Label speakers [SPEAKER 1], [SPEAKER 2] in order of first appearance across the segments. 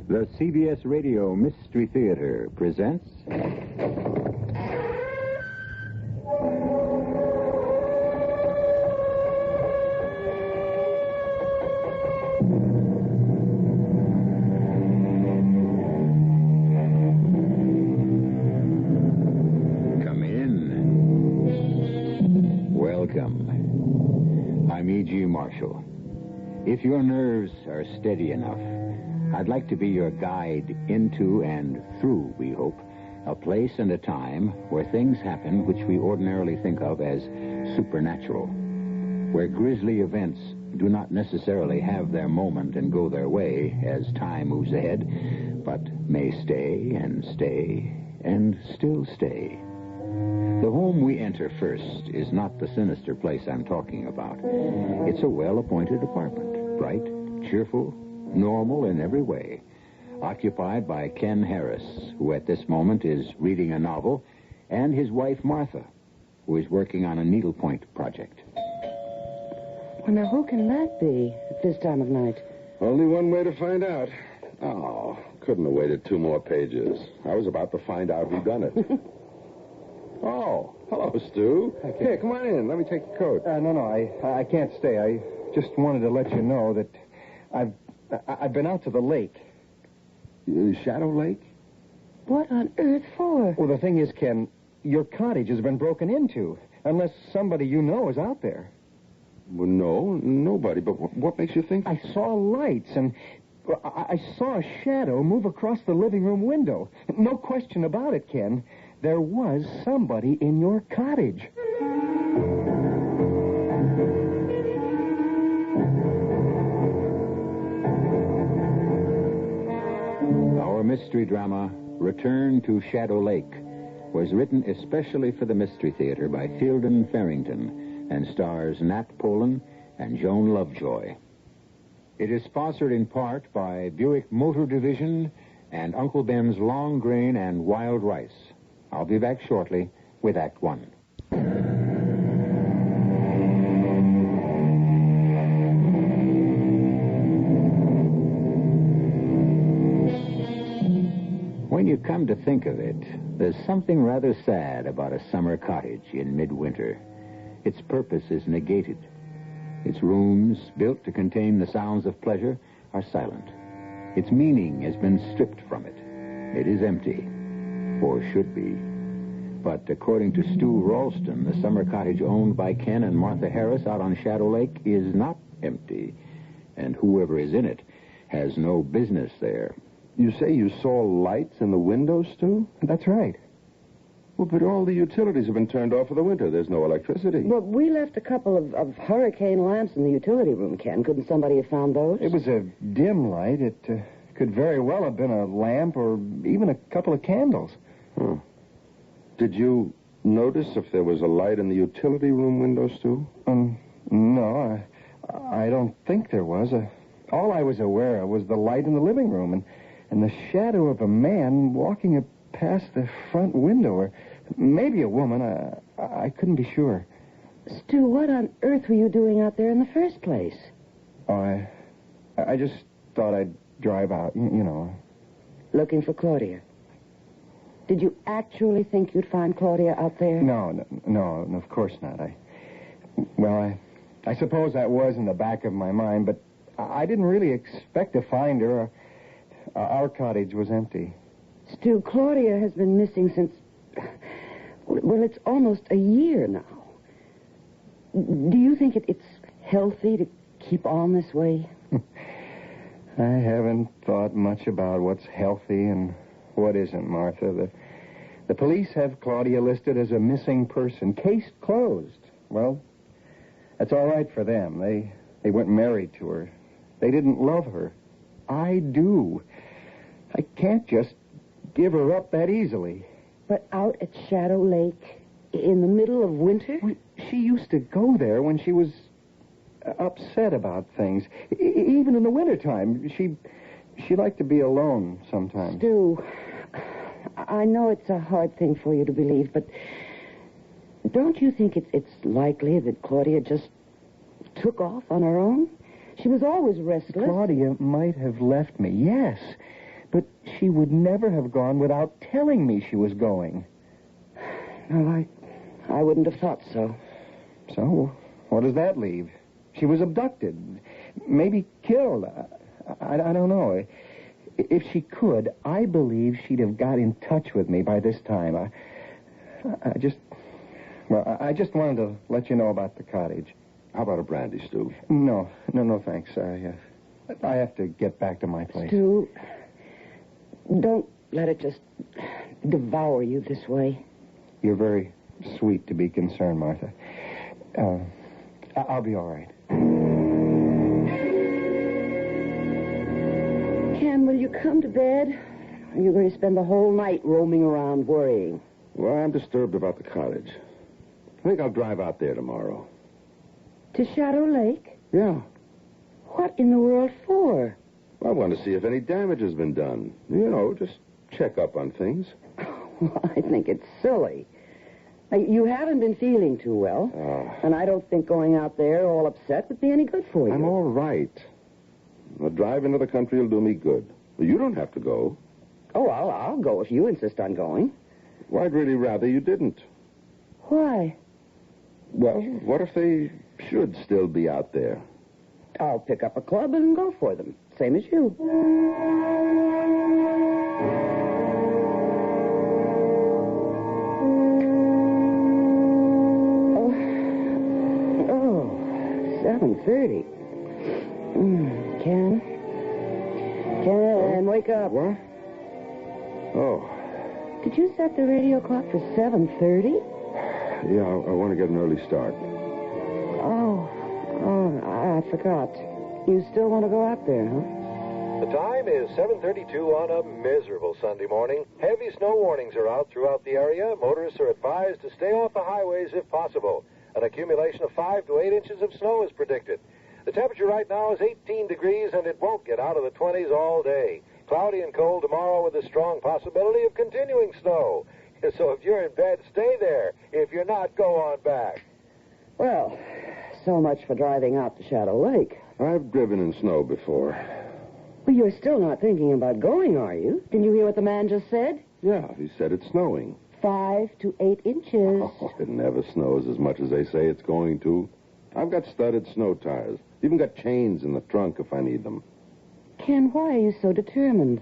[SPEAKER 1] The CBS Radio Mystery Theater presents... Come in. Welcome. I'm E.G. Marshall. If your nerves are steady enough, I'd like to be your guide into and through, we hope, a place and a time where things happen which we ordinarily think of as supernatural, where grisly events do not necessarily have their moment and go their way as time moves ahead, but may stay and still stay. The home we enter first is not the sinister place I'm talking about. It's a well-appointed apartment, bright, cheerful, normal in every way, occupied by Ken Harris, who at this moment is reading a novel, and his wife Martha, who is working on a needlepoint project.
[SPEAKER 2] Well, now, who can that be at this time of night?
[SPEAKER 3] Only one way to find out. Oh, couldn't have waited 2 more pages. I was about to find out who done it. Oh, hello, Stu. Here, come on in. Let me take your coat.
[SPEAKER 4] No, I can't stay. I just wanted to let you know that I've been out to the lake.
[SPEAKER 3] Shadow Lake?
[SPEAKER 2] What on earth for?
[SPEAKER 4] Well, the thing is, Ken, your cottage has been broken into, unless somebody you know is out there.
[SPEAKER 3] Well, no, nobody. But what makes you think?
[SPEAKER 4] I saw lights, and I saw a shadow move across the living room window. No question about it, Ken. There was somebody in your cottage.
[SPEAKER 1] Our mystery drama, Return to Shadow Lake, was written especially for the Mystery Theater by Fielden Farrington and stars Nat Polen and Joan Lovejoy. It is sponsored in part by Buick Motor Division and Uncle Ben's Long Grain and Wild Rice. I'll be back shortly with Act One. When you come to think of it, there's something rather sad about a summer cottage in midwinter. Its purpose is negated. Its rooms, built to contain the sounds of pleasure, are silent. Its meaning has been stripped from it. It is empty, or should be. But according to Stu Ralston, the summer cottage owned by Ken and Martha Harris out on Shadow Lake is not empty, and whoever is in it has no business there.
[SPEAKER 3] You say you saw lights in the windows, Stu?
[SPEAKER 4] That's right.
[SPEAKER 3] Well, but all the utilities have been turned off for the winter. There's no electricity.
[SPEAKER 2] Well, we left a couple of hurricane lamps in the utility room, Ken. Couldn't somebody have found those?
[SPEAKER 4] It was a dim light. It could very well have been a lamp or even a couple of candles.
[SPEAKER 3] Huh. Did you notice if there was a light in the utility room windows, Stu?
[SPEAKER 4] No, I don't think there was. All I was aware of was the light in the living room and the shadow of a man walking past the front window, or maybe a woman. I couldn't be sure.
[SPEAKER 2] Stu, what on earth were you doing out there in the first place?
[SPEAKER 4] Oh, I just thought I'd drive out, you know.
[SPEAKER 2] Looking for Claudia. Did you actually think you'd find Claudia out there?
[SPEAKER 4] No, of course not. I suppose that was in the back of my mind, but I didn't really expect to find her. Our cottage was empty.
[SPEAKER 2] Stu, Claudia has been missing since... Well, it's almost a year now. Do you think it's healthy to keep on this way?
[SPEAKER 4] I haven't thought much about what's healthy and what isn't, Martha. The police have Claudia listed as a missing person. Case closed. Well, that's all right for them. They weren't married to her. They didn't love her. I do. I can't just give her up that easily.
[SPEAKER 2] But out at Shadow Lake, in the middle of winter?
[SPEAKER 4] Well, she used to go there when she was upset about things. Even in the wintertime. She liked to be alone sometimes.
[SPEAKER 2] Stu, I know it's a hard thing for you to believe, but don't you think it's likely that Claudia just took off on her own? She was always restless.
[SPEAKER 4] Claudia might have left me, yes. But she would never have gone without telling me she was going.
[SPEAKER 2] No, I wouldn't have thought so.
[SPEAKER 4] So, what does that leave? She was abducted, maybe killed. I don't know. If she could, I believe she'd have got in touch with me by this time. I just wanted to let you know about the cottage.
[SPEAKER 3] How about a brandy, Stu?
[SPEAKER 4] No, thanks. I have to get back to my place.
[SPEAKER 2] Stu, don't let it just devour you this way.
[SPEAKER 4] You're very sweet to be concerned, Martha. I'll be all right.
[SPEAKER 2] Ken, will you come to bed? Or are you going to spend the whole night roaming around worrying?
[SPEAKER 3] Well, I'm disturbed about the cottage. I think I'll drive out there tomorrow.
[SPEAKER 2] To Shadow Lake?
[SPEAKER 3] Yeah.
[SPEAKER 2] What in the world for?
[SPEAKER 3] I want to see if any damage has been done. You know, just check up on things.
[SPEAKER 2] Well, I think it's silly. You haven't been feeling too well, and I don't think going out there all upset would be any good for you.
[SPEAKER 3] I'm all right. A drive into the country will do me good. But you don't have to go.
[SPEAKER 2] Oh, I'll go if you insist on going.
[SPEAKER 3] Well, I'd really rather you didn't.
[SPEAKER 2] Why?
[SPEAKER 3] Well, what if they should still be out there?
[SPEAKER 2] I'll pick up a club and go for them. Same as you. Oh, 7:30. Ken, wake up.
[SPEAKER 3] What? Oh.
[SPEAKER 2] Did you set the radio clock for 7:30?
[SPEAKER 3] Yeah, I want to get an early start.
[SPEAKER 2] Oh, I forgot. You still want to go out there, huh?
[SPEAKER 5] The time is 7:32 on a miserable Sunday morning. Heavy snow warnings are out throughout the area. Motorists are advised to stay off the highways if possible. An accumulation of 5 to 8 inches of snow is predicted. The temperature right now is 18 degrees, and it won't get out of the 20s all day. Cloudy and cold tomorrow with a strong possibility of continuing snow. So if you're in bed, stay there. If you're not, go on back.
[SPEAKER 2] Well, so much for driving out to Shadow Lake.
[SPEAKER 3] I've driven in snow before.
[SPEAKER 2] Well, you're still not thinking about going, are you? Didn't you hear what the man just said?
[SPEAKER 3] Yeah, he said it's snowing.
[SPEAKER 2] 5 to 8 inches.
[SPEAKER 3] Oh, it never snows as much as they say it's going to. I've got studded snow tires. Even got chains in the trunk if I need them.
[SPEAKER 2] Ken, why are you so determined?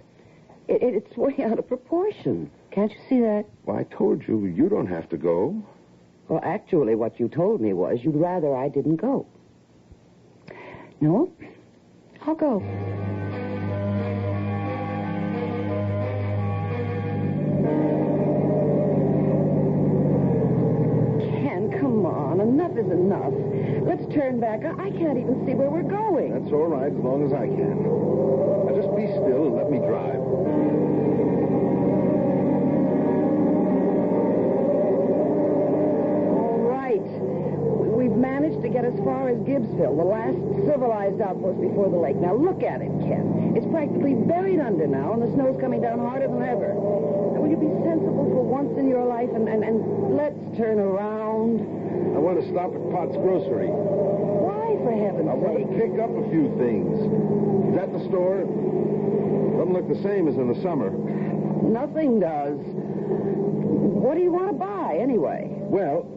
[SPEAKER 2] It's way out of proportion. Can't you see that?
[SPEAKER 3] Well, I told you, you don't have to go.
[SPEAKER 2] Well, actually, what you told me was you'd rather I didn't go. No, I'll go. Ken, come on. Enough is enough. Let's turn back. I can't even see where we're going.
[SPEAKER 3] That's all right, as long as I can. Now, just be still and let me drive.
[SPEAKER 2] To get as far as Gibbsville, the last civilized outpost before the lake. Now, look at it, Ken. It's practically buried under now, and the snow's coming down harder than ever. Now, will you be sensible for once in your life and let's turn around?
[SPEAKER 3] I want to stop at Pot's Grocery.
[SPEAKER 2] Why, for heaven's
[SPEAKER 3] I want
[SPEAKER 2] sake?
[SPEAKER 3] to pick up a few things. Is that the store? Doesn't look the same as in the summer.
[SPEAKER 2] Nothing does. What do you want to buy, anyway?
[SPEAKER 3] Well,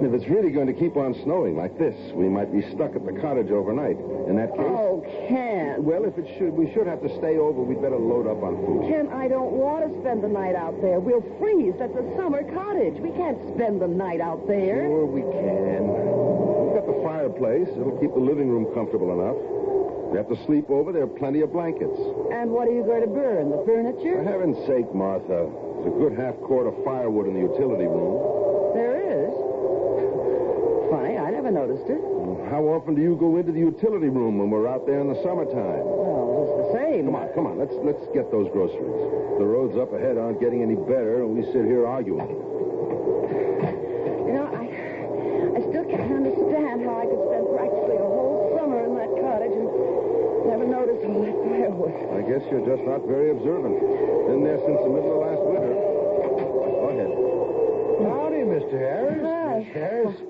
[SPEAKER 3] if it's really going to keep on snowing like this, we might be stuck at the cottage overnight. In that case...
[SPEAKER 2] Oh, Ken.
[SPEAKER 3] Well, if we should have to stay over, we'd better load up on food.
[SPEAKER 2] Ken, I don't want to spend the night out there. We'll freeze. That's a summer cottage. We can't spend the night out there.
[SPEAKER 3] Sure we can. We've got the fireplace. It'll keep the living room comfortable enough. We have to sleep over. There are plenty of blankets.
[SPEAKER 2] And what are you going to burn? The furniture?
[SPEAKER 3] For heaven's sake, Martha. There's a good half-quart of firewood in the utility room.
[SPEAKER 2] There is? Funny, I never noticed it.
[SPEAKER 3] How often do you go into the utility room when we're out there in the summertime?
[SPEAKER 2] Well, it's the same.
[SPEAKER 3] Come on. Let's get those groceries. The roads up ahead aren't getting any better, and we sit here arguing.
[SPEAKER 2] You know, I still can't understand how I could spend practically a whole summer in that cottage and never notice all that firewood.
[SPEAKER 3] I guess you're just not very observant. Been there since the middle of last winter. Go ahead.
[SPEAKER 6] Howdy, Mr. Harris.
[SPEAKER 2] Hi.
[SPEAKER 6] Miss Harris.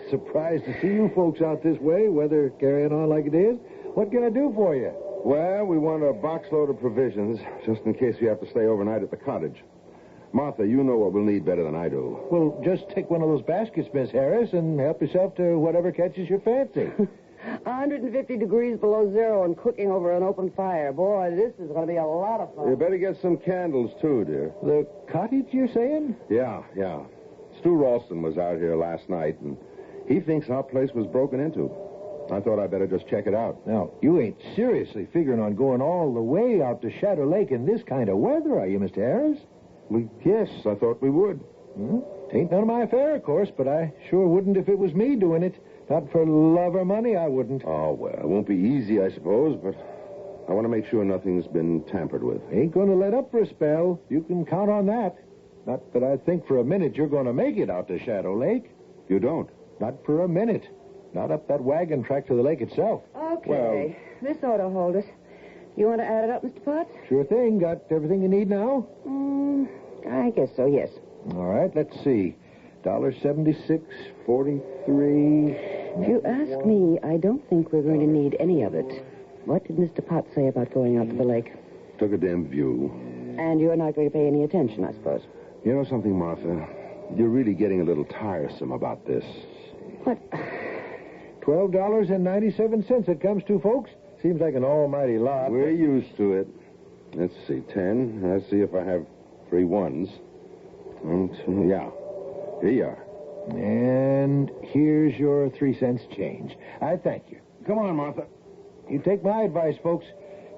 [SPEAKER 6] Surprised to see you folks out this way, weather carrying on like it is. What can I do for you?
[SPEAKER 3] Well, we want a boxload of provisions, just in case we have to stay overnight at the cottage. Martha, you know what we'll need better than I do.
[SPEAKER 6] Well, just take one of those baskets, Miss Harris, and help yourself to whatever catches your fancy.
[SPEAKER 2] 150 degrees below zero and cooking over an open fire. Boy, this is going to be a lot of fun.
[SPEAKER 3] You better get some candles, too, dear.
[SPEAKER 6] The cottage, you're saying?
[SPEAKER 3] Yeah. Stu Ralston was out here last night, and he thinks our place was broken into. I thought I'd better just check it out.
[SPEAKER 6] Now, you ain't seriously figuring on going all the way out to Shadow Lake in this kind of weather, are you, Mr. Harris?
[SPEAKER 3] Yes, I thought we would.
[SPEAKER 6] Tain't none of my affair, of course, but I sure wouldn't if it was me doing it. Not for love or money, I wouldn't.
[SPEAKER 3] Oh, well, it won't be easy, I suppose, but I want to make sure nothing's been tampered with.
[SPEAKER 6] Ain't going to let up for a spell. You can count on that. Not that I think for a minute you're going to make it out to Shadow Lake.
[SPEAKER 3] You don't?
[SPEAKER 6] Not for a minute. Not up that wagon track to the lake itself.
[SPEAKER 2] Okay. This ought to hold it. You want to add it up, Mr. Potts?
[SPEAKER 6] Sure thing. Got everything you need now?
[SPEAKER 2] I guess so, yes.
[SPEAKER 6] All right, let's see. $1.76.43.
[SPEAKER 2] If you ask me, I don't think we're going to need any of it. What did Mr. Potts say about going out to the lake?
[SPEAKER 3] Took a damn view.
[SPEAKER 2] And you're not going to pay any attention, I suppose.
[SPEAKER 3] You know something, Martha? You're really getting a little tiresome about this.
[SPEAKER 2] What?
[SPEAKER 6] $12.97 it comes to, folks. Seems like an almighty lot.
[SPEAKER 3] We're used to it. Let's see, 10. Let's see if I have 3 ones. 1, 2, yeah. Here you are.
[SPEAKER 6] And here's your 3 cents change. I thank you.
[SPEAKER 3] Come on, Martha.
[SPEAKER 6] You take my advice, folks.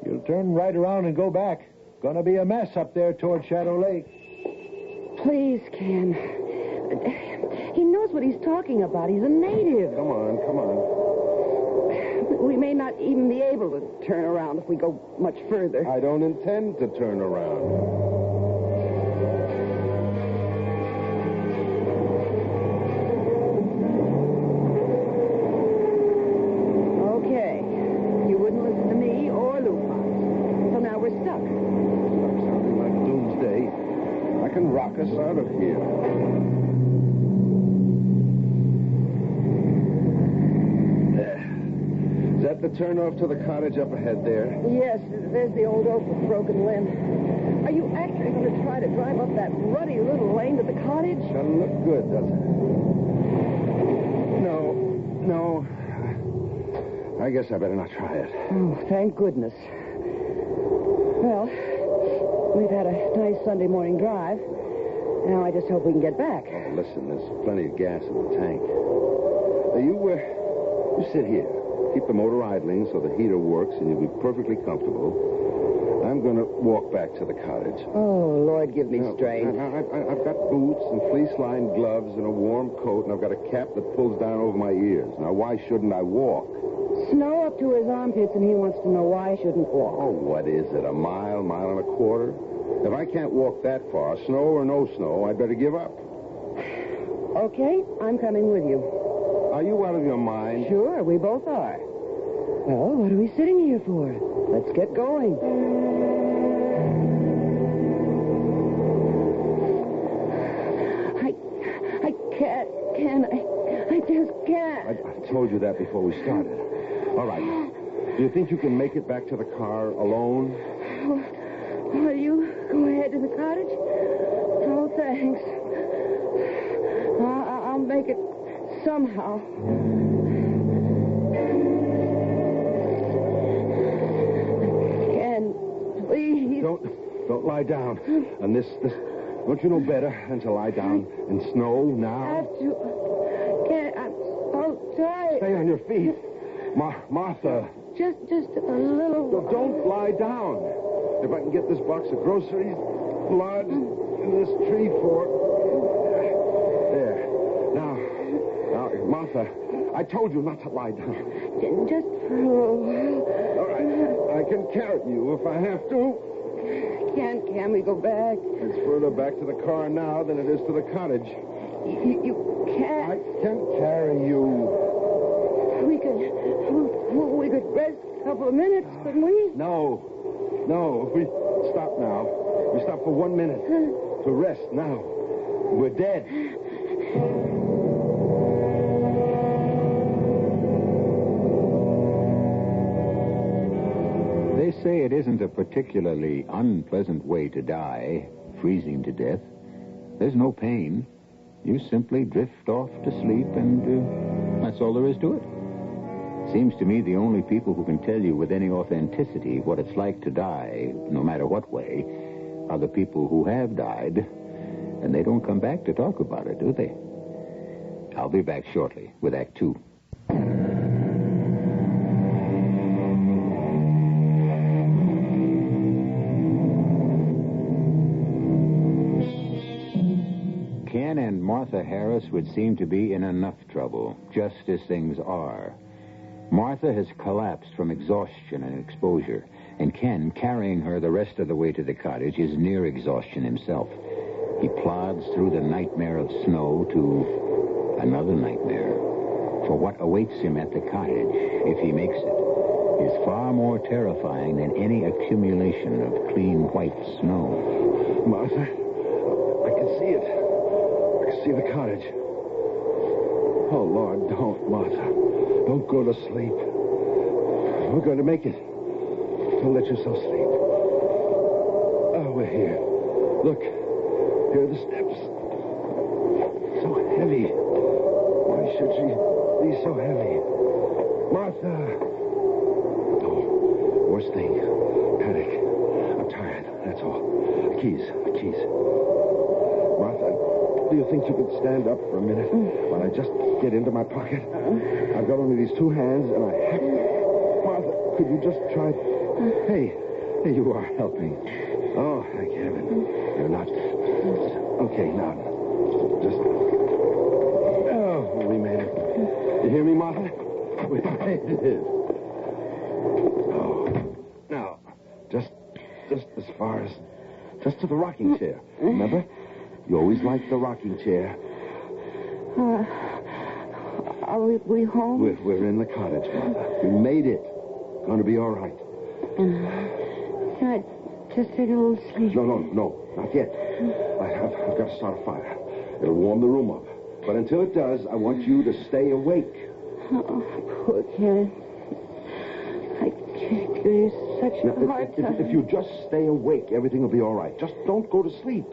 [SPEAKER 6] You'll turn right around and go back. Gonna be a mess up there toward Shadow Lake.
[SPEAKER 2] Please, Ken. He knows what he's talking about. He's a native.
[SPEAKER 3] Come on.
[SPEAKER 2] We may not even be able to turn around if we go much further.
[SPEAKER 3] I don't intend to turn around.
[SPEAKER 2] Okay. You wouldn't listen to me or Lou Potts. So now we're stuck.
[SPEAKER 3] Stop sounding like doomsday. I can rock us out of here. Is that the turnoff to the cottage up ahead there?
[SPEAKER 2] Yes, there's the old oak with broken limb. Are you actually going to try to drive up that ruddy little lane to the cottage?
[SPEAKER 3] Doesn't look good, does it? No. I guess I better not try it.
[SPEAKER 2] Oh, thank goodness. Well, we've had a nice Sunday morning drive. Now I just hope we can get back.
[SPEAKER 3] Oh, listen, there's plenty of gas in the tank. You sit here. Keep the motor idling so the heater works and you'll be perfectly comfortable. I'm going to walk back to the cottage.
[SPEAKER 2] Oh, Lord, give me strength.
[SPEAKER 3] I've got boots and fleece-lined gloves and a warm coat, and I've got a cap that pulls down over my ears. Now, why shouldn't I walk?
[SPEAKER 2] Snow up to his armpits, and he wants to know why I shouldn't walk.
[SPEAKER 3] Oh, what is it, a mile, mile and a quarter? If I can't walk that far, snow or no snow, I'd better give up.
[SPEAKER 2] Okay, I'm coming with you.
[SPEAKER 3] Are you out of your mind?
[SPEAKER 2] Sure, we both are. Well, what are we sitting here for? Let's get going. I can't, I just can't.
[SPEAKER 3] I told you that before we started. All right. Do you think you can make it back to the car alone?
[SPEAKER 2] Will you go ahead to the cottage? Oh, thanks. I'll make it somehow. Ken, please.
[SPEAKER 3] Don't lie down. And this, don't you know better than to lie down in snow now?
[SPEAKER 2] I have to. Ken, I'm so tired.
[SPEAKER 3] Stay on your feet. Martha.
[SPEAKER 2] Just a little.
[SPEAKER 3] No, don't lie down. If I can get this box of groceries, blood, and this tree fork. There. Now, Martha, I told you not to lie down.
[SPEAKER 2] Just for a little while.
[SPEAKER 3] All right. I can carry you if I have to.
[SPEAKER 2] Can we go back?
[SPEAKER 3] It's further back to the car now than it is to the cottage.
[SPEAKER 2] You can't.
[SPEAKER 3] I can carry you.
[SPEAKER 2] We could rest a couple of minutes, couldn't we?
[SPEAKER 3] No. We stop now. We stop for 1 minute to rest now. We're dead.
[SPEAKER 1] They say it isn't a particularly unpleasant way to die, freezing to death. There's no pain. You simply drift off to sleep, and that's all there is to it. Seems to me the only people who can tell you with any authenticity what it's like to die, no matter what way, are the people who have died, and they don't come back to talk about it, do they? I'll be back shortly with Act 2. Ken and Martha Harris would seem to be in enough trouble, just as things are. Martha has collapsed from exhaustion and exposure, and Ken, carrying her the rest of the way to the cottage, is near exhaustion himself. He plods through the nightmare of snow to another nightmare. For what awaits him at the cottage, if he makes it, is far more terrifying than any accumulation of clean white snow.
[SPEAKER 3] Martha, I can see it. I can see the cottage. Oh, Lord, don't, Martha. Don't go to sleep. We're going to make it. Don't let yourself sleep. Oh, we're here. Look, here are the steps. So heavy. Why should she be so heavy? Martha! Oh, worst thing. Panic. I'm tired, that's all. The keys. Martha, do you think you could stand up for a minute while I just get into my pocket? I've got only these two hands, and I have to... Martha, could you just try... Hey, you are helping. Oh, thank heaven. You're not... Okay, now, just... Oh, we made it. You hear me, Martha? We made it. Oh, now, just as far as... Just to the rocking chair. Remember? You always liked the rocking chair.
[SPEAKER 2] Are we home?
[SPEAKER 3] We're in the cottage, Martha. We made it. Going to be all right.
[SPEAKER 2] Can I just take a little sleep?
[SPEAKER 3] No, not yet. I've got to start a fire. It'll warm the room up. But until it does, I want you to stay awake.
[SPEAKER 2] Oh, poor Ken. I give you such a hard time.
[SPEAKER 3] If you just stay awake, everything will be all right. Just don't go to sleep.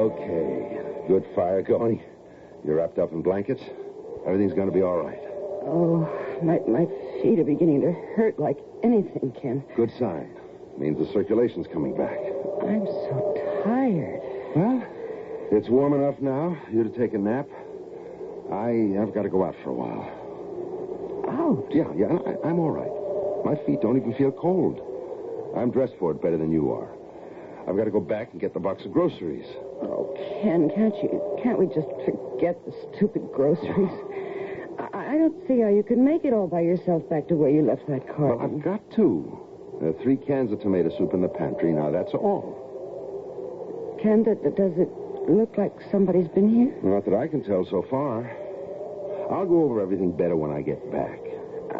[SPEAKER 3] Okay. Good fire going. You're wrapped up in blankets. Everything's going to be all right.
[SPEAKER 2] Oh, my feet are beginning to hurt like anything, Ken.
[SPEAKER 3] Good sign. Means the circulation's coming back.
[SPEAKER 2] I'm so tired.
[SPEAKER 3] Well, it's warm enough now. You to take a nap. I've got to go out for a while.
[SPEAKER 2] Out?
[SPEAKER 3] Yeah, I'm all right. My feet don't even feel cold. I'm dressed for it better than you are. I've got to go back and get the box of groceries.
[SPEAKER 2] Oh, Ken, can't we just forget the stupid groceries? I don't see how you can make it all by yourself back to where you left that car.
[SPEAKER 3] Well, I've got to. There are 3 cans of tomato soup in the pantry. Now, that's all.
[SPEAKER 2] Ken, does it look like somebody's been here?
[SPEAKER 3] Not that I can tell so far. I'll go over everything better when I get back.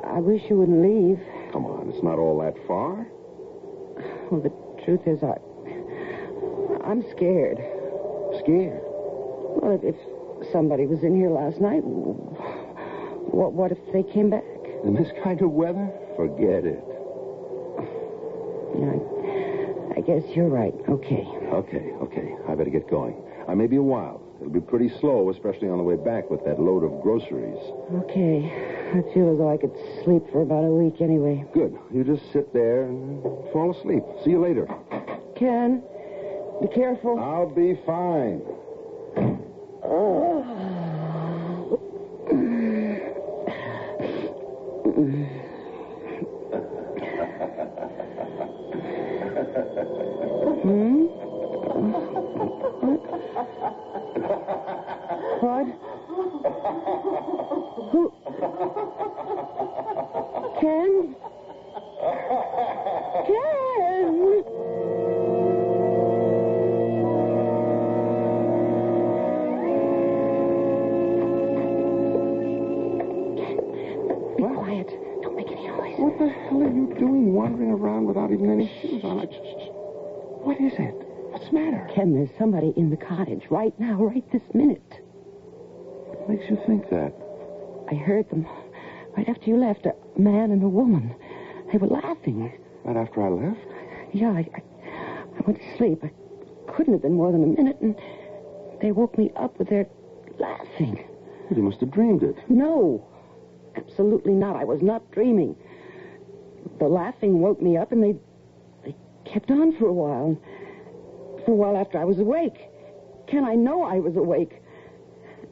[SPEAKER 2] I wish you wouldn't leave.
[SPEAKER 3] Come on, it's not all that far.
[SPEAKER 2] Well, the truth is, I'm scared.
[SPEAKER 3] Scared?
[SPEAKER 2] Well, if somebody was in here last night, what if they came back?
[SPEAKER 3] In this kind of weather? Forget it.
[SPEAKER 2] Yeah, I guess you're right. Okay.
[SPEAKER 3] Okay. I better get going. I may be a while. It'll be pretty slow, especially on the way back with that load of groceries.
[SPEAKER 2] Okay. I feel as though I could sleep for about a week anyway.
[SPEAKER 3] Good. You just sit there and fall asleep. See you later.
[SPEAKER 2] Ken, be careful.
[SPEAKER 3] I'll be fine.
[SPEAKER 2] What? Who? Ken? Ken! Be quiet. Don't make any noise.
[SPEAKER 3] What the hell are you doing wandering around without even any shoes on? What is it? What's the matter?
[SPEAKER 2] Ken, there's somebody in the cottage right now, right this minute.
[SPEAKER 3] What makes you think that?
[SPEAKER 2] I heard them right after you left, a man and a woman. They were laughing.
[SPEAKER 3] Right after I left?
[SPEAKER 2] Yeah, I went to sleep. I couldn't have been more than a minute, and they woke me up with their laughing.
[SPEAKER 3] Well, you must have dreamed it.
[SPEAKER 2] No, absolutely not. I was not dreaming. The laughing woke me up, and they kept on for a while. For a while after I was awake. Ken, I know I was awake.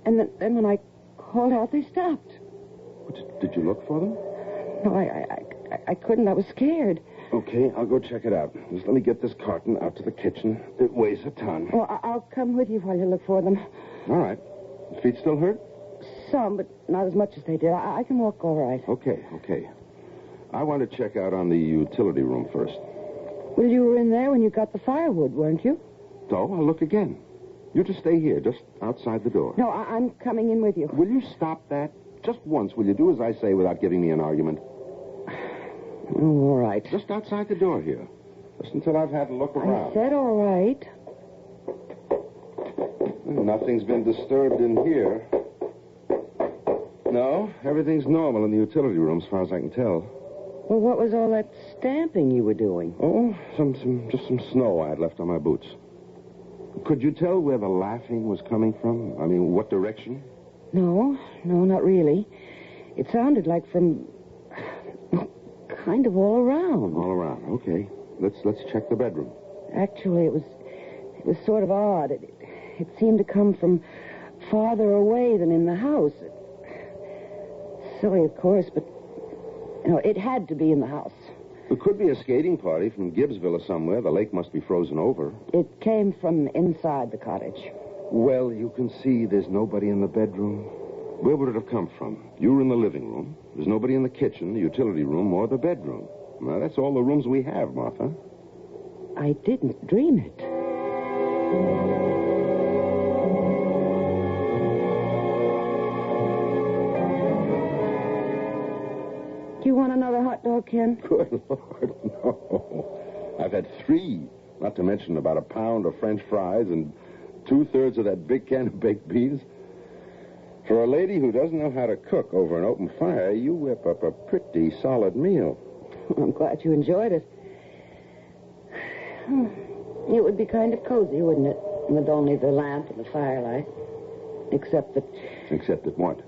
[SPEAKER 2] And then when I called out, they stopped.
[SPEAKER 3] Did you look for them?
[SPEAKER 2] No, I couldn't. I was scared.
[SPEAKER 3] Okay, I'll go check it out. Just let me get this carton out to the kitchen. It weighs a ton.
[SPEAKER 2] Well, I'll come with you while you look for them.
[SPEAKER 3] All right. Feet still hurt?
[SPEAKER 2] Some, but not as much as they did. I can walk all right.
[SPEAKER 3] Okay. I want to check out on the utility room first.
[SPEAKER 2] Well, you were in there when you got the firewood, weren't you?
[SPEAKER 3] So, I'll look again. You just stay here, just outside the door.
[SPEAKER 2] No, I'm coming in with you.
[SPEAKER 3] Will you stop that? Just once, will you do as I say without giving me an argument?
[SPEAKER 2] Oh, all right.
[SPEAKER 3] Just outside the door here. Just until I've had a look around.
[SPEAKER 2] I said all right.
[SPEAKER 3] Nothing's been disturbed in here. No, everything's normal in the utility room as far as I can tell.
[SPEAKER 2] Well, what was all that stamping you were doing?
[SPEAKER 3] Oh, just some snow I had left on my boots. Could you tell where the laughing was coming from? I mean, what direction?
[SPEAKER 2] No, not really. It sounded like from kind of all around.
[SPEAKER 3] All around, okay. Let's check the bedroom.
[SPEAKER 2] Actually, it was sort of odd. It seemed to come from farther away than in the house. Silly, of course, but it had to be in the house.
[SPEAKER 3] It could be a skating party from Gibbsville or somewhere. The lake must be frozen over.
[SPEAKER 2] It came from inside the cottage.
[SPEAKER 3] Well, you can see there's nobody in the bedroom. Where would it have come from? You were in the living room. There's nobody in the kitchen, the utility room, or the bedroom. Now, that's all the rooms we have, Martha.
[SPEAKER 2] I didn't dream it. Do you want another hot dog, Ken?
[SPEAKER 3] Good Lord, no. I've had 3, not to mention about a pound of French fries and 2/3 of that big can of baked beans. For a lady who doesn't know how to cook over an open fire, you whip up a pretty solid meal.
[SPEAKER 2] I'm glad you enjoyed it. It would be kind of cozy, wouldn't it? With only the lamp and the firelight. Except that...
[SPEAKER 3] Except that what?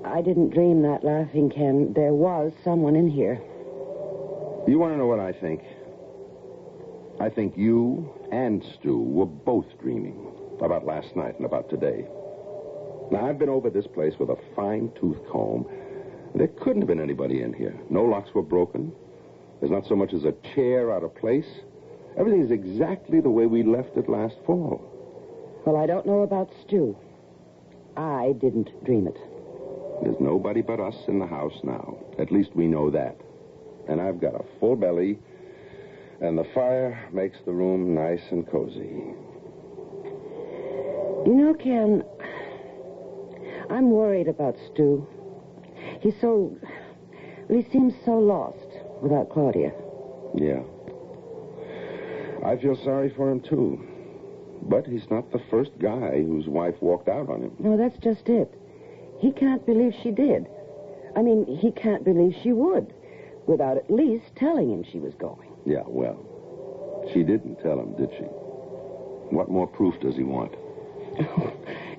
[SPEAKER 2] I didn't dream that laughing, Ken. There was someone in here.
[SPEAKER 3] You want to know what I think? I think you and Stu were both dreaming about last night and about today. Now, I've been over this place with a fine-tooth comb. There couldn't have been anybody in here. No locks were broken. There's not so much as a chair out of place. Everything's exactly the way we left it last fall.
[SPEAKER 2] Well, I don't know about Stu. I didn't dream it.
[SPEAKER 3] There's nobody but us in the house now. At least we know that. And I've got a full belly, and the fire makes the room nice and cozy.
[SPEAKER 2] You know, Ken, I'm worried about Stu. He seems so lost without Claudia.
[SPEAKER 3] Yeah. I feel sorry for him, too. But he's not the first guy whose wife walked out on him.
[SPEAKER 2] No, that's just it. He can't believe she did. I mean, he can't believe she would, without at least telling him she was going.
[SPEAKER 3] Yeah, well, she didn't tell him, did she? What more proof does he want?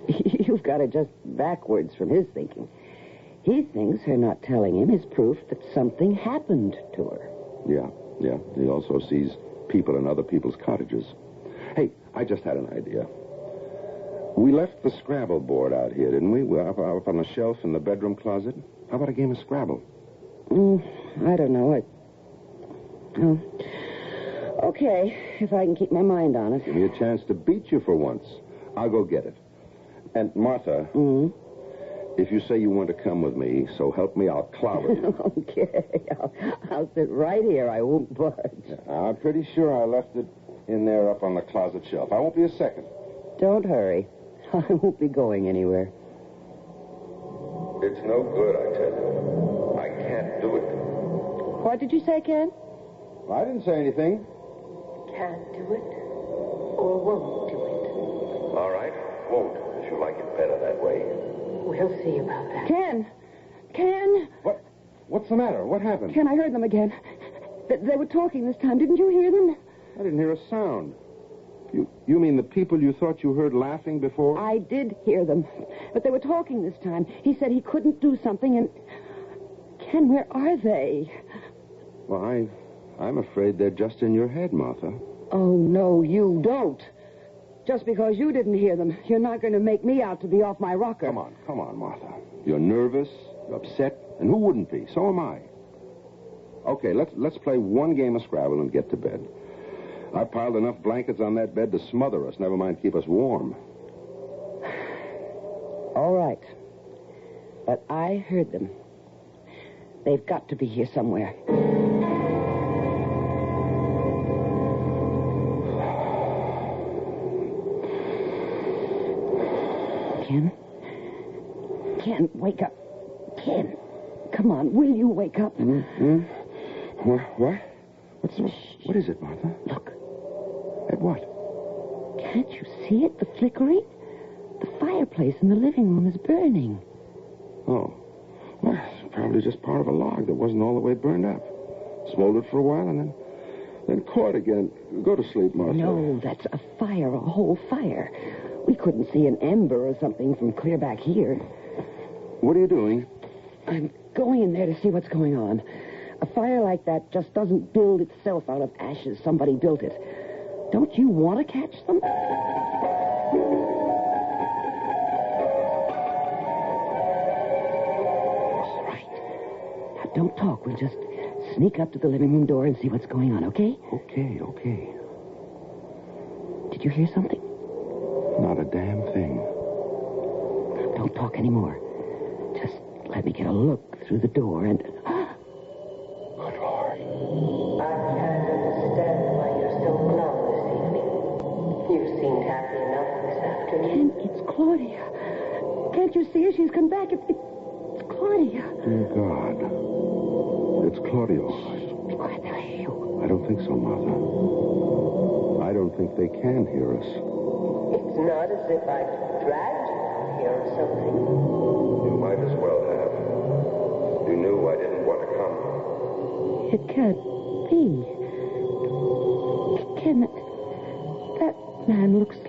[SPEAKER 2] You've got it just backwards from his thinking. He thinks her not telling him is proof that something happened to her.
[SPEAKER 3] Yeah. He also sees people in other people's cottages. Hey, I just had an idea. We left the Scrabble board out here, didn't we? We're up on the shelf in the bedroom closet. How about a game of Scrabble?
[SPEAKER 2] I don't know. Okay, if I can keep my mind on it.
[SPEAKER 3] Give me a chance to beat you for once. I'll go get it. And, Martha, if you say you want to come with me, so help me, I'll clobber you.
[SPEAKER 2] Okay, I'll sit right here. I won't budge.
[SPEAKER 3] I'm pretty sure I left it in there up on the closet shelf. I won't be a second.
[SPEAKER 2] Don't hurry. I won't be going anywhere.
[SPEAKER 3] It's no good, I tell you. I can't do it.
[SPEAKER 2] What did you say, Ken?
[SPEAKER 3] I didn't say anything.
[SPEAKER 2] Can't do it?
[SPEAKER 7] or won't do it.
[SPEAKER 3] All right. Won't, if you like it better that way.
[SPEAKER 7] We'll see about that.
[SPEAKER 2] Ken!
[SPEAKER 3] What's the matter? What happened?
[SPEAKER 2] Ken, I heard them again. They were talking this time. Didn't you hear them?
[SPEAKER 3] I didn't hear a sound. You mean the people you thought you heard laughing before?
[SPEAKER 2] I did hear them. But they were talking this time. He said he couldn't do something, and... Ken, where are they?
[SPEAKER 3] Well, I'm afraid they're just in your head, Martha.
[SPEAKER 2] Oh, no, you don't. Just because you didn't hear them, you're not going to make me out to be off my rocker.
[SPEAKER 3] Come on, Martha. You're nervous, you're upset, and who wouldn't be? So am I. Okay, let's play one game of Scrabble and get to bed. I piled enough blankets on that bed to smother us, never mind keep us warm.
[SPEAKER 2] All right. But I heard them. They've got to be here somewhere. Ken, wake up. Ken, come on, will you wake up?
[SPEAKER 3] Mm-hmm. What? What is it, Martha?
[SPEAKER 2] Look.
[SPEAKER 3] At what?
[SPEAKER 2] Can't you see it? The flickering? The fireplace in the living room is burning.
[SPEAKER 3] Oh. Well, it's probably just part of a log that wasn't all the way burned up. Smoldered for a while and then caught again. Go to sleep, Martha.
[SPEAKER 2] No, that's a fire, a whole fire. We couldn't see an ember or something from clear back here.
[SPEAKER 3] What are you doing?
[SPEAKER 2] I'm going in there to see what's going on. A fire like that just doesn't build itself out of ashes. Somebody built it. Don't you want to catch them? All right. Now, don't talk. We'll just sneak up to the living room door and see what's going on, okay?
[SPEAKER 3] Okay.
[SPEAKER 2] Did you hear something?
[SPEAKER 3] Not a damn thing.
[SPEAKER 2] Don't talk anymore. Just let me get a look through the door and... Good Lord.
[SPEAKER 7] I can't understand why you're so glum this evening. You seemed happy enough this afternoon.
[SPEAKER 2] Ken, it's Claudia. Can't you see her? She's come back. It's Claudia.
[SPEAKER 3] Dear God. It's Claudia, all right.
[SPEAKER 2] Be quiet, they'll hear you.
[SPEAKER 3] I don't think so, Martha. I don't think they can hear us.
[SPEAKER 7] It's not as if I'd dragged you out here or something.
[SPEAKER 3] You might as well have. You knew I didn't want to come.
[SPEAKER 2] It can't be. Ken, that man looks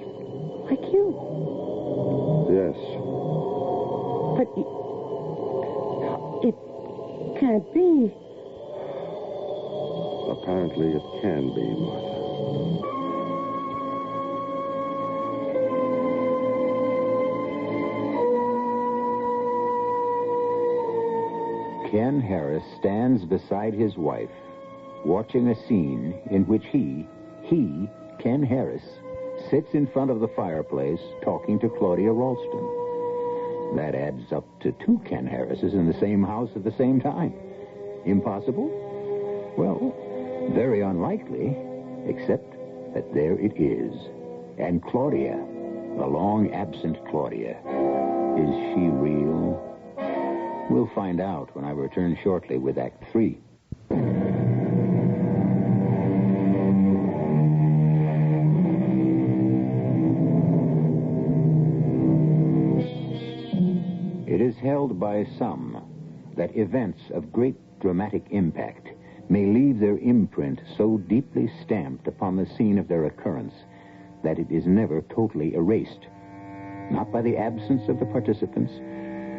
[SPEAKER 2] like you.
[SPEAKER 3] Yes.
[SPEAKER 2] But it can't be.
[SPEAKER 3] Apparently it can be, Martha.
[SPEAKER 1] Ken Harris stands beside his wife, watching a scene in which he, Ken Harris, sits in front of the fireplace talking to Claudia Ralston. That adds up to 2 Ken Harrises in the same house at the same time. Impossible? Well, very unlikely, except that there it is. And Claudia, the long-absent Claudia, is she real? We'll find out when I return shortly with Act 3. It is held by some that events of great dramatic impact may leave their imprint so deeply stamped upon the scene of their occurrence that it is never totally erased, not by the absence of the participants,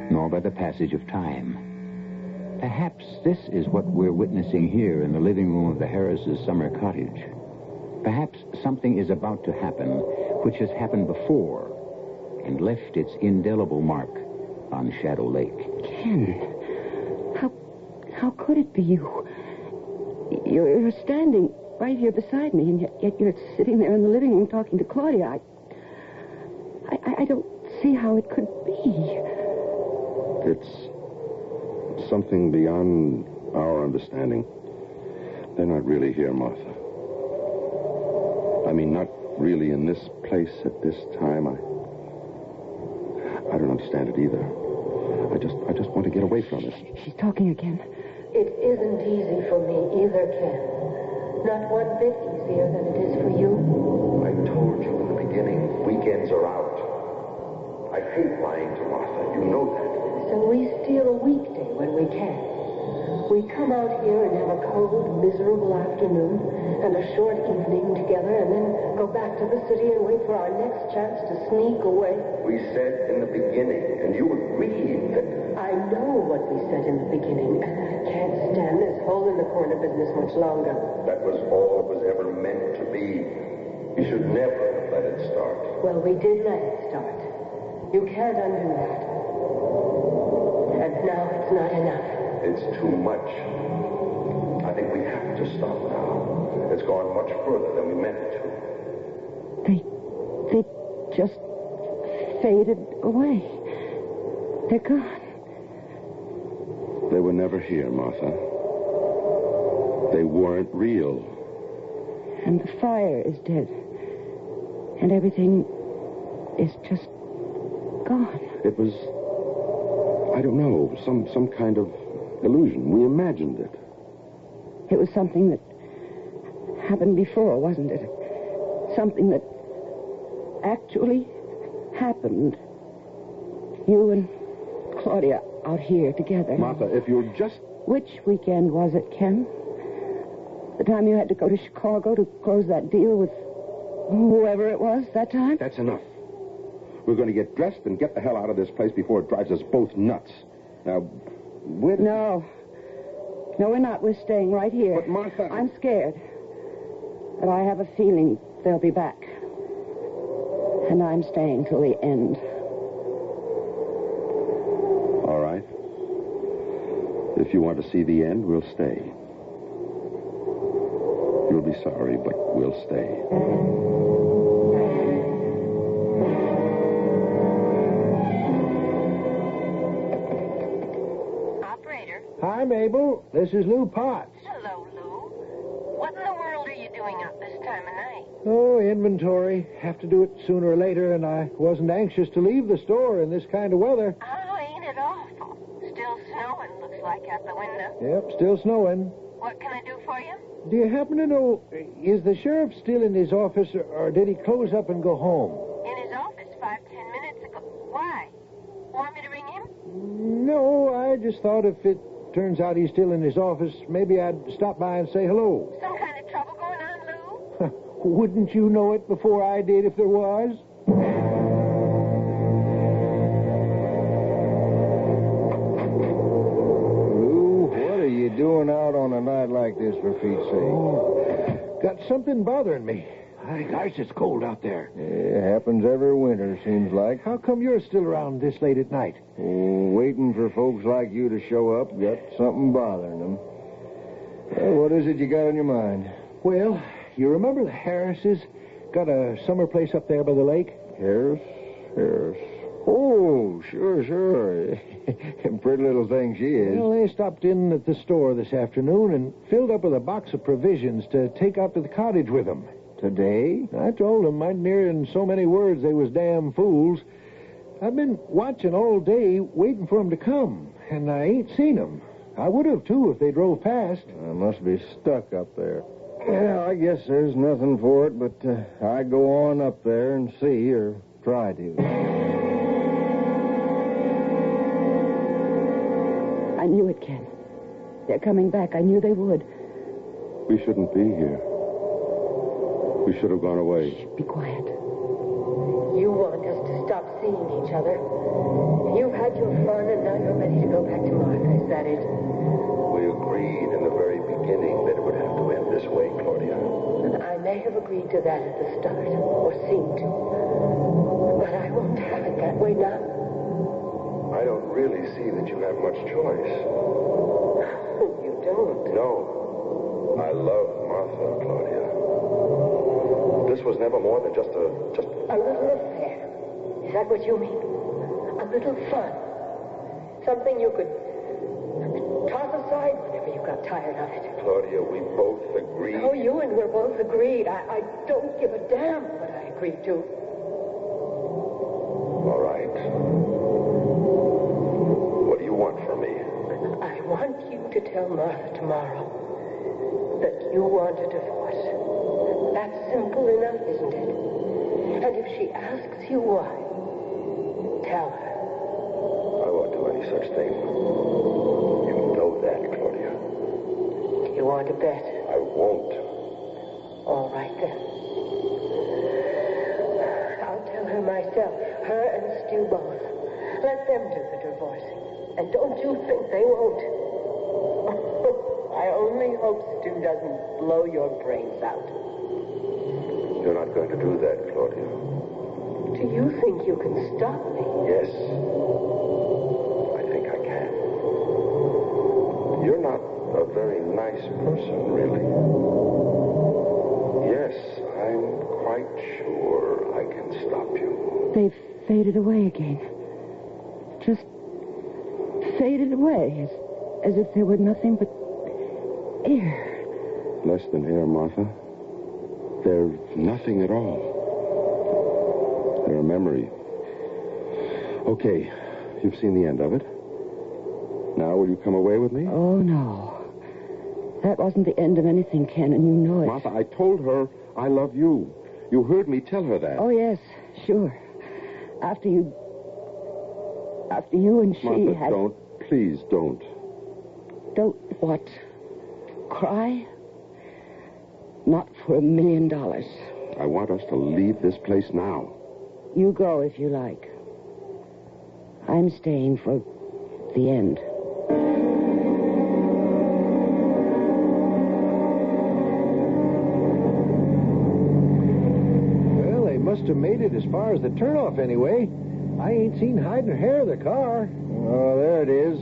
[SPEAKER 1] nor by the passage of time. Perhaps this is what we're witnessing here in the living room of the Harrises' summer cottage. Perhaps something is about to happen which has happened before and left its indelible mark on Shadow Lake.
[SPEAKER 2] Ken, how could it be you? You're standing right here beside me, and yet you're sitting there in the living room talking to Claudia. I don't see how it could be.
[SPEAKER 3] It's something beyond our understanding. They're not really here, Martha. I mean, not really in this place at this time. I don't understand it either. I just want to get away from it.
[SPEAKER 2] She's talking again.
[SPEAKER 7] It isn't easy for me either, Ken. Not one bit easier than it is for you.
[SPEAKER 3] I told you in the beginning, weekends are out. I hate lying to Martha. You know that.
[SPEAKER 7] So we steal a weekday when we can. We come out here and have a cold, miserable afternoon and a short evening together and then go back to the city and wait for our next chance to sneak away.
[SPEAKER 3] We said in the beginning, and you agreed that...
[SPEAKER 7] I know what we said in the beginning, and I can't stand this hole-in-the-corner business much longer.
[SPEAKER 3] That was all it was ever meant to be. You should never have let it start.
[SPEAKER 7] Well, we did let it start. You can't undo that. And now it's not enough.
[SPEAKER 3] It's too much. I think we have to stop now. It's gone much further than we meant it to.
[SPEAKER 2] They just faded away. They're gone.
[SPEAKER 3] They were never here, Martha. They weren't real.
[SPEAKER 2] And the fire is dead. And everything is just gone.
[SPEAKER 3] It was, I don't know, some kind of illusion. We imagined it.
[SPEAKER 2] It was something that happened before, wasn't it? Something that actually happened. You and Claudia out here together.
[SPEAKER 3] Martha, if you'll just...
[SPEAKER 2] Which weekend was it, Ken? The time you had to go to Chicago to close that deal with whoever it was that time?
[SPEAKER 3] That's enough. We're going to get dressed and get the hell out of this place before it drives us both nuts. Now, where...
[SPEAKER 2] No, we're not. We're staying right here.
[SPEAKER 3] But, Martha...
[SPEAKER 2] I'm scared. But I have a feeling they'll be back. And I'm staying till the end.
[SPEAKER 3] All right. If you want to see the end, we'll stay. You'll be sorry, but we'll stay.
[SPEAKER 8] Operator.
[SPEAKER 6] Hi, Mabel. This is Lou Potts.
[SPEAKER 8] Hello, Lou. What in the world are you doing up this time of night?
[SPEAKER 6] Oh, inventory. Have to do it sooner or later, and I wasn't anxious to leave the store in this kind of weather.
[SPEAKER 8] Oh, ain't it awful? Still snowing, looks like, out the window.
[SPEAKER 6] Yep, still snowing.
[SPEAKER 8] What can I do for you?
[SPEAKER 6] Do you happen to know, is the sheriff still in his office, or did he close up and go home?
[SPEAKER 8] In his office 5-10 minutes ago. Why? Want me to ring him?
[SPEAKER 6] No, I just thought if it turns out he's still in his office, maybe I'd stop by and say hello.
[SPEAKER 8] Some kind of trouble going on, Lou?
[SPEAKER 6] Wouldn't you know it before I did if there was?
[SPEAKER 4] Lou, what are you doing out on a night like this, for Pete's sake?
[SPEAKER 6] Oh, got something bothering me. Gosh, it's cold out there.
[SPEAKER 4] It happens every winter, seems like.
[SPEAKER 6] How come you're still around this late at night?
[SPEAKER 4] Oh, waiting for folks like you to show up. Got something bothering them. Well, what is it you got on your mind?
[SPEAKER 6] Well, you remember the Harrises? Got a summer place up there by the lake?
[SPEAKER 4] Harris? Oh, sure. Pretty little thing she is.
[SPEAKER 6] Well, they stopped in at the store this afternoon and filled up with a box of provisions to take out to the cottage with them.
[SPEAKER 4] Today?
[SPEAKER 6] I told them I'd near in so many words they was damn fools. I've been watching all day, waiting for them to come, and I ain't seen them. I would have, too, if they drove past.
[SPEAKER 4] I must be stuck up there. Well, I guess there's nothing for it, but I go on up there and see, or try to.
[SPEAKER 2] I knew it, Ken. They're coming back. I knew they would.
[SPEAKER 3] We shouldn't be here. We should have gone away.
[SPEAKER 2] Shh, be quiet.
[SPEAKER 7] You want us to stop seeing each other. You've had your fun, and now you're ready to go back to Martha. Is that it?
[SPEAKER 3] We agreed in the very beginning that it would have to end this way, Claudia.
[SPEAKER 7] And I may have agreed to that at the start, or seemed to. But I won't have it that way now.
[SPEAKER 3] I don't really see that you have much choice.
[SPEAKER 7] You don't.
[SPEAKER 3] No. I love Martha, Claudia. This was never more than just a
[SPEAKER 7] little affair. Is that what you mean? A little fun. Something you could toss aside whenever you got tired of it.
[SPEAKER 3] Claudia, we both agreed.
[SPEAKER 7] Oh, you and we're both agreed. I don't give a damn what I agreed to.
[SPEAKER 3] All right. What do you want from me?
[SPEAKER 7] I want you to tell Martha tomorrow that you want a divorce. That's simple enough, isn't it? And if she asks you why, tell her.
[SPEAKER 3] I won't do any such thing. You know that, Claudia.
[SPEAKER 7] You want to bet?
[SPEAKER 3] I won't.
[SPEAKER 7] All right, then. I'll tell her myself. Her and Stu both. Let them do the divorcing. And don't you think they won't. I only hope Stu doesn't blow your brains out.
[SPEAKER 3] You're not going to do that, Claudia.
[SPEAKER 7] Do you think you can stop me?
[SPEAKER 3] Yes. I think I can. You're not a very nice person, really. Yes, I'm quite sure I can stop you.
[SPEAKER 2] They've faded away again. Just faded away, as if there were nothing but air.
[SPEAKER 3] Less than air, Martha. They're nothing at all. They're a memory. Okay, you've seen the end of it. Now, will you come away with me?
[SPEAKER 2] Oh, no. That wasn't the end of anything, Ken, and you know it.
[SPEAKER 3] Martha, I told her I love you. You heard me tell her that.
[SPEAKER 2] Oh, yes, sure. After you and she
[SPEAKER 3] Martha,
[SPEAKER 2] had...
[SPEAKER 3] don't. Please, don't.
[SPEAKER 2] Don't what? Cry? Not for $1 million.
[SPEAKER 3] I want us to leave this place now.
[SPEAKER 2] You go if you like. I'm staying for the end.
[SPEAKER 6] Well, they must have made it as far as the turnoff anyway. I ain't seen hide nor hair of the car.
[SPEAKER 4] Oh, there it is.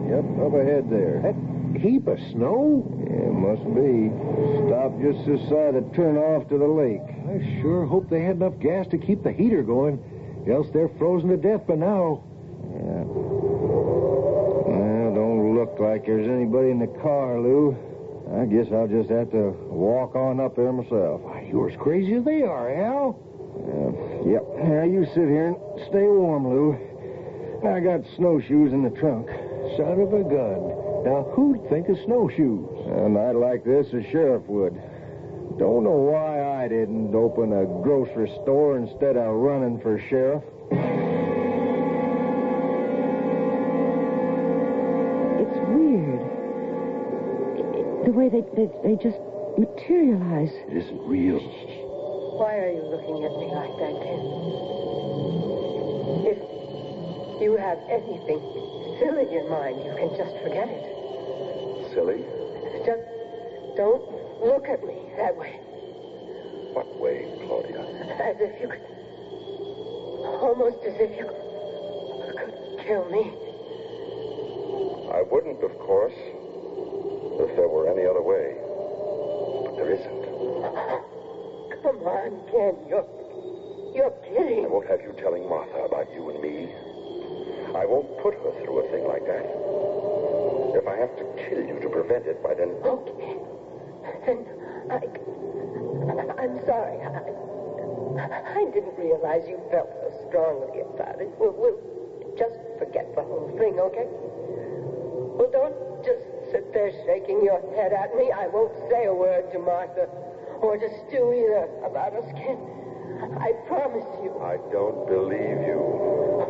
[SPEAKER 4] Yep, up ahead there.
[SPEAKER 6] That heap of snow?
[SPEAKER 4] Yeah, must be. Stopped just this side of turn off to the lake.
[SPEAKER 6] I sure hope they had enough gas to keep the heater going. Else they're frozen to death by now.
[SPEAKER 4] Yeah. Well, don't look like there's anybody in the car, Lou. I guess I'll just have to walk on up there myself.
[SPEAKER 6] Why, you're as crazy as they are, Al.
[SPEAKER 4] Yep. Now, you sit here and stay warm, Lou. I got snowshoes in the trunk.
[SPEAKER 6] Son of a gun. Now, who'd think of snowshoes?
[SPEAKER 4] A night like this, a sheriff would. Don't know why I didn't open a grocery store instead of running for sheriff.
[SPEAKER 2] It's weird. The way they just materialize.
[SPEAKER 3] It isn't real.
[SPEAKER 7] Why are you looking at me like that, Ken? If you have anything silly in mind, you can just forget it.
[SPEAKER 3] Silly?
[SPEAKER 7] Just don't look at me that way.
[SPEAKER 3] What way, Claudia?
[SPEAKER 7] As if you could... Almost as if you could kill me.
[SPEAKER 3] I wouldn't, of course, if there were any other way. But there isn't.
[SPEAKER 7] Come on, Ken. You're kidding.
[SPEAKER 3] I won't have you telling Martha about you and me. I won't put her through a thing like that. If I have to kill you to prevent it, why then...
[SPEAKER 7] Okay. And I'm sorry. I didn't realize you felt so strongly about it. We'll just forget the whole thing, okay? Well, don't just sit there shaking your head at me. I won't say a word to Martha or to Stu either about us, Ken. I promise you.
[SPEAKER 3] I don't believe you.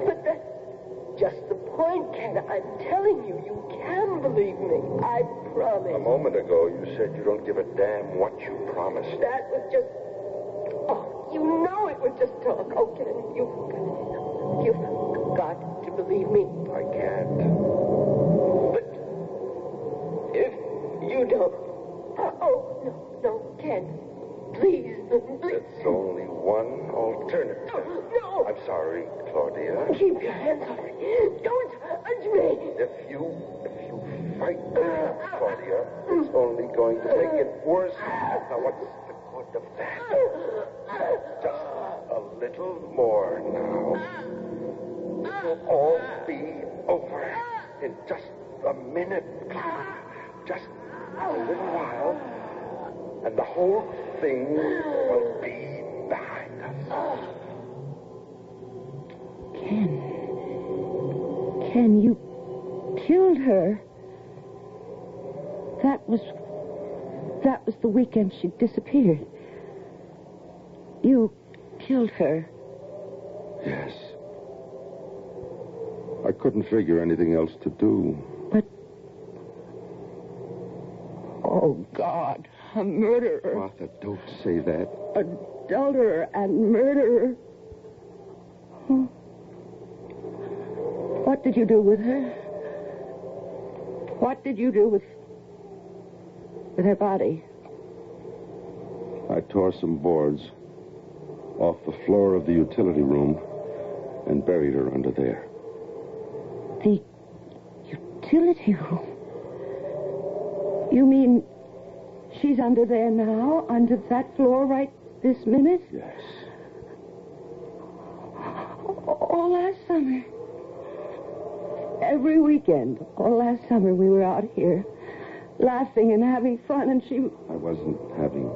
[SPEAKER 7] But that's just the point, Ken. I'm telling you, you can believe me. I promise.
[SPEAKER 3] A moment ago, you said you don't give a damn what you promised.
[SPEAKER 7] That was just... Oh, you know it was just talk. Oh, Ken, you've got to believe me.
[SPEAKER 3] I can't.
[SPEAKER 7] But if you don't... Oh, no, Ken. Please.
[SPEAKER 3] There's only one alternative.
[SPEAKER 7] No.
[SPEAKER 3] I'm sorry, Claudia.
[SPEAKER 7] Keep your hands off me. Don't touch me.
[SPEAKER 3] If you fight me, Claudia, it's only going to make it worse. Now, what's the good of that? Just a little more now. It will all be over in just a minute. Just a little while, and the whole thing will be behind us.
[SPEAKER 2] Ken, you killed her. That was That was the weekend she disappeared. You killed her.
[SPEAKER 3] Yes. I couldn't figure anything else to do.
[SPEAKER 2] But... Oh, God. A murderer.
[SPEAKER 3] Martha, don't say that.
[SPEAKER 2] Adulterer and murderer. Huh? What did you do with her? What did you do with her body?
[SPEAKER 3] I tore some boards off the floor of the utility room and buried her under there.
[SPEAKER 2] The utility room? You mean she's under there now, under that floor right this minute?
[SPEAKER 3] Yes.
[SPEAKER 2] All last summer. Every weekend, all last summer, we were out here laughing and having fun, and she...
[SPEAKER 3] I wasn't having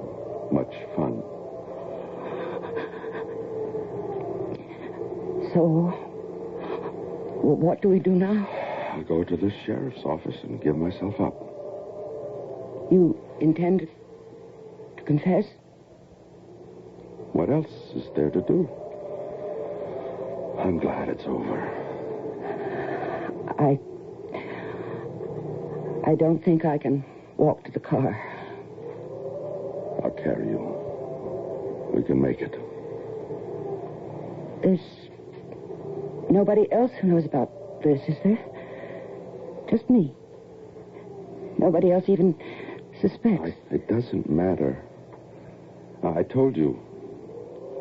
[SPEAKER 3] much fun.
[SPEAKER 2] So, what do we do now?
[SPEAKER 3] I'll go to the sheriff's office and give myself up.
[SPEAKER 2] You intend to confess?
[SPEAKER 3] What else is there to do? I'm glad it's over.
[SPEAKER 2] I don't think I can walk to the car.
[SPEAKER 3] I'll carry you. We can make it.
[SPEAKER 2] There's nobody else who knows about this, is there? Just me. Nobody else even suspects.
[SPEAKER 3] It doesn't matter. I told you.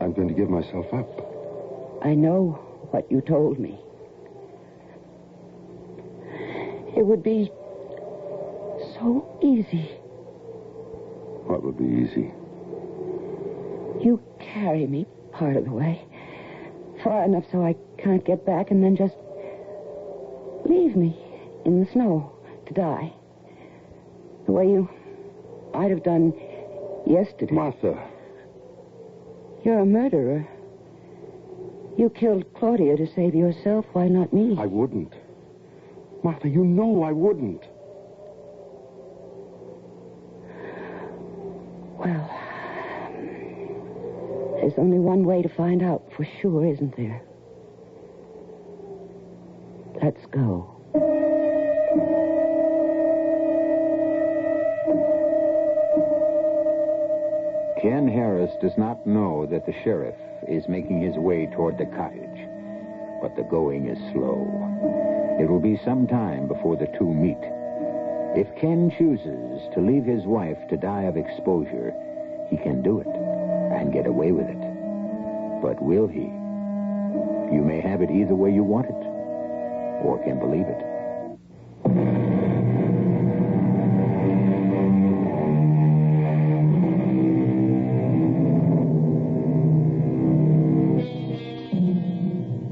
[SPEAKER 3] I'm going to give myself up.
[SPEAKER 2] I know what you told me. It would be so easy.
[SPEAKER 3] What would be easy?
[SPEAKER 2] You carry me part of the way. Far enough so I can't get back, and then just leave me in the snow to die. The way you might have done yesterday.
[SPEAKER 3] Martha.
[SPEAKER 2] You're a murderer. You killed Claudia to save yourself. Why not me?
[SPEAKER 3] I wouldn't. Martha, you know I wouldn't.
[SPEAKER 2] Well, there's only one way to find out for sure, isn't there? Let's go.
[SPEAKER 1] Ken Harris does not know that the sheriff is making his way toward the cottage, but the going is slow. It will be some time before the two meet. If Ken chooses to leave his wife to die of exposure, he can do it and get away with it. But will he? You may have it either way you want it, or can believe it.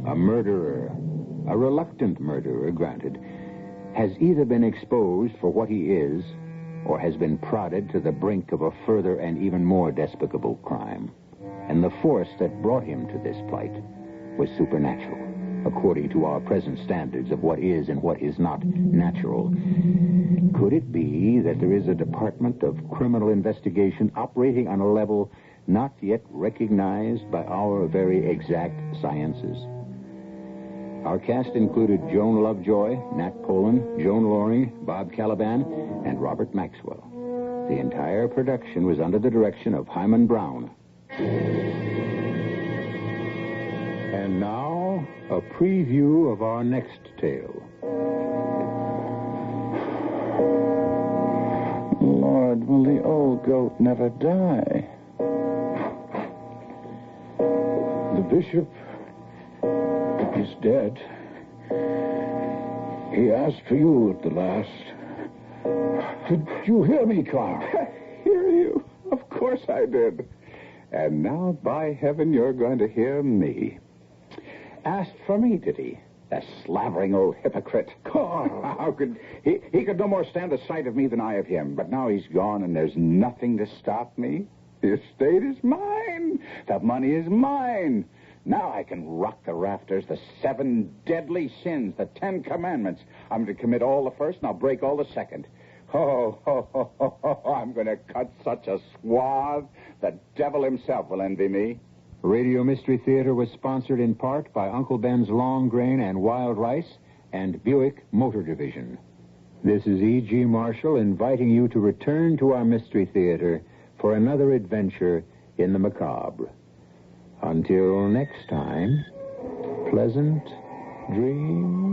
[SPEAKER 1] A murderer, a reluctant murderer, granted, has either been exposed for what he is, or has been prodded to the brink of a further and even more despicable crime. And the force that brought him to this plight was supernatural, according to our present standards of what is and what is not natural. Could it be that there is a department of criminal investigation operating on a level not yet recognized by our very exact sciences? Our cast included Joan Lovejoy, Nat Polan, Joan Loring, Bob Caliban, and Robert Maxwell. The entire production was under the direction of Himan Brown. And now, a preview of our next tale.
[SPEAKER 9] Lord, will the old goat never die? The bishop is dead. He asked for you at the last. Did you hear me, Carl?
[SPEAKER 4] Hear you? Of course I did. And now, by heaven, you're going to hear me. Asked for me, did he? The slavering old hypocrite.
[SPEAKER 9] Carl!
[SPEAKER 4] How could... He could no more stand the sight of me than I of him. But now he's gone, and there's nothing to stop me. The estate is mine. The money is mine. Now I can rock the rafters, the 7 deadly sins, the 10 commandments. I'm to commit all the first, and I'll break all the second.
[SPEAKER 1] I'm going to cut such a swath, the devil himself will envy me. Radio Mystery Theater was sponsored in part by Uncle Ben's Long Grain and Wild Rice and Buick Motor Division. This is E.G. Marshall inviting you to return to our Mystery Theater for another adventure in the macabre. Until next time, pleasant dreams.